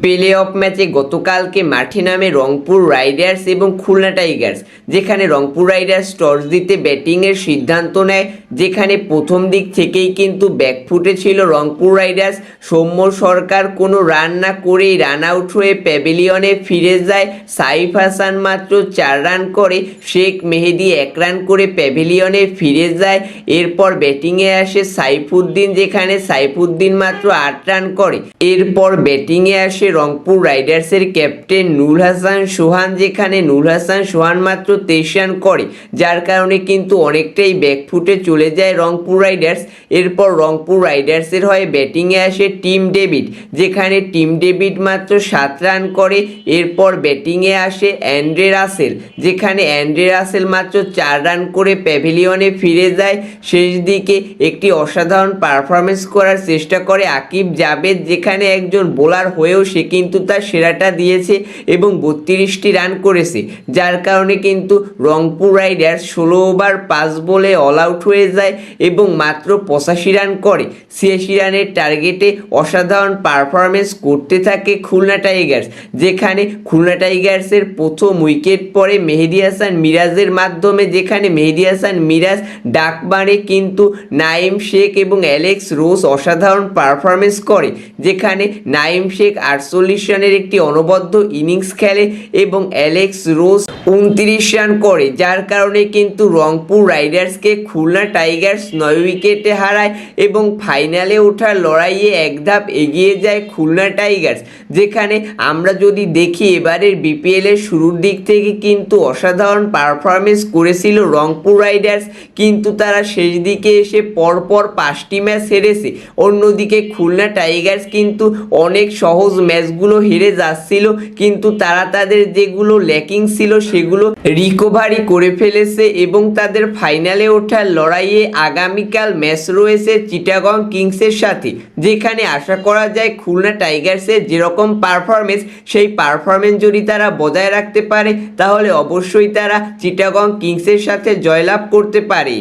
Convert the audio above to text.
Play of ম্যাচে গতকালকে মাঠে নামে রংপুর রাইডার্স এবং খুলনা টাইগার্স, যেখানে রংপুর রাইডার্স টস জিতে ব্যাটিংয়ের সিদ্ধান্ত নেয়। যেখানে প্রথম দিক থেকেই কিন্তু ব্যাকফুটে ছিল রংপুর রাইডার্স। সৌম্য সরকার কোনো রান না করেই রান আউট হয়ে প্যাভিলিয়নে ফিরে যায়। সাইফ হাসান মাত্র 4 রান করে, শেখ মেহেদি 1 রান করে প্যাভিলিয়নে ফিরে যায়। এরপর ব্যাটিংয়ে আসে সাইফুদ্দিন, যেখানে সাইফুদ্দিন মাত্র 8 রান করে। এরপর ব্যাটিংয়ে আসে রংপুর রাইডার্সের ক্যাপ্টেন নুর হাসান সোহান, যেখানে নুর হাসান সোহান মাত্র 23 রান করে, যার কারণে কিন্তু অনেকটাই ব্যাকফুটে চলে যায় রংপুর রাইডার্স। এরপর রংপুর রাইডার্সের হয়ে ব্যাটিংয়ে আসে টিম ডেভিড, যেখানে টিম ডেভিড মাত্র 7 রান করে। এরপর ব্যাটিংয়ে আসে অ্যান্ড্রে রাসেল, যেখানে অ্যান্ড্রে রাসেল মাত্র 4 রান করে প্যাভিলিয়নে ফিরে যায়। শেষ দিকে একটি অসাধারণ পারফরমেন্স করার চেষ্টা করে আকিব জাভেদ, যেখানে একজন বোলার হয়েও সে কিন্তু তার সেরাটা দিয়েছে এবং 32টি রান করেছে, যার কারণে কিন্তু রংপুর রাইডার্স 16 ওভার 5 বলে অল আউট হয়ে যায় এবং মাত্র 85 রান করে। 86 রানের টার্গেটে অসাধারণ পারফরমেন্স করতে থাকে খুলনা টাইগার্স, যেখানে খুলনা টাইগার্সের প্রথম উইকেট পড়ে মেহেদি হাসান মিরাজের মাধ্যমে, যেখানে মেহেদি হাসান মিরাজ ডাক মারে, কিন্তু নাইম শেখ এবং অ্যালেক্স রোজ অসাধারণ পারফরমেন্স করে, যেখানে নাইম শেখ 48 রানের একটি অনবদ্য ইনিংস খেলে এবং অ্যালেক্স রোজ 29 রান করে, যার কারণে কিন্তু রংপুর রাইডার্সকে খুলনা টাইগার্স 9 উইকেটে হারায় এবং ফাইনালে ওঠার লড়াইয়ে এক ধাপ এগিয়ে যায় খুলনা টাইগার্স। যেখানে আমরা যদি দেখি এবারের বিপিএলের শুরুর দিক থেকে কিন্তু অসাধারণ পারফরমেন্স করেছিল রংপুর রাইডার্স, কিন্তু তারা শেষ দিকে এসে পরপর 5টি ম্যাচ হেরেছে। অন্যদিকে খুলনা টাইগার্স কিন্তু অনেক সহজ ম্যাচগুলো হেরে যাচ্ছিল, কিন্তু তারা তাদের যেগুলো ল্যাকিং ছিল সেগুলো রিকভারি করে ফেলেছে এবং তাদের ফাইনালে ওঠার লড়াইয়ে আগামীকাল ম্যাচ রয়েছে চিটাগং কিংসের সাথে, যেখানে আশা করা যায় খুলনা টাইগার্সের যেরকম পারফরমেন্স, সেই পারফরমেন্স যদি তারা বজায় রাখতে পারে তাহলে অবশ্যই তারা চিটাগং কিংসের সাথে জয়লাভ করতে পারে।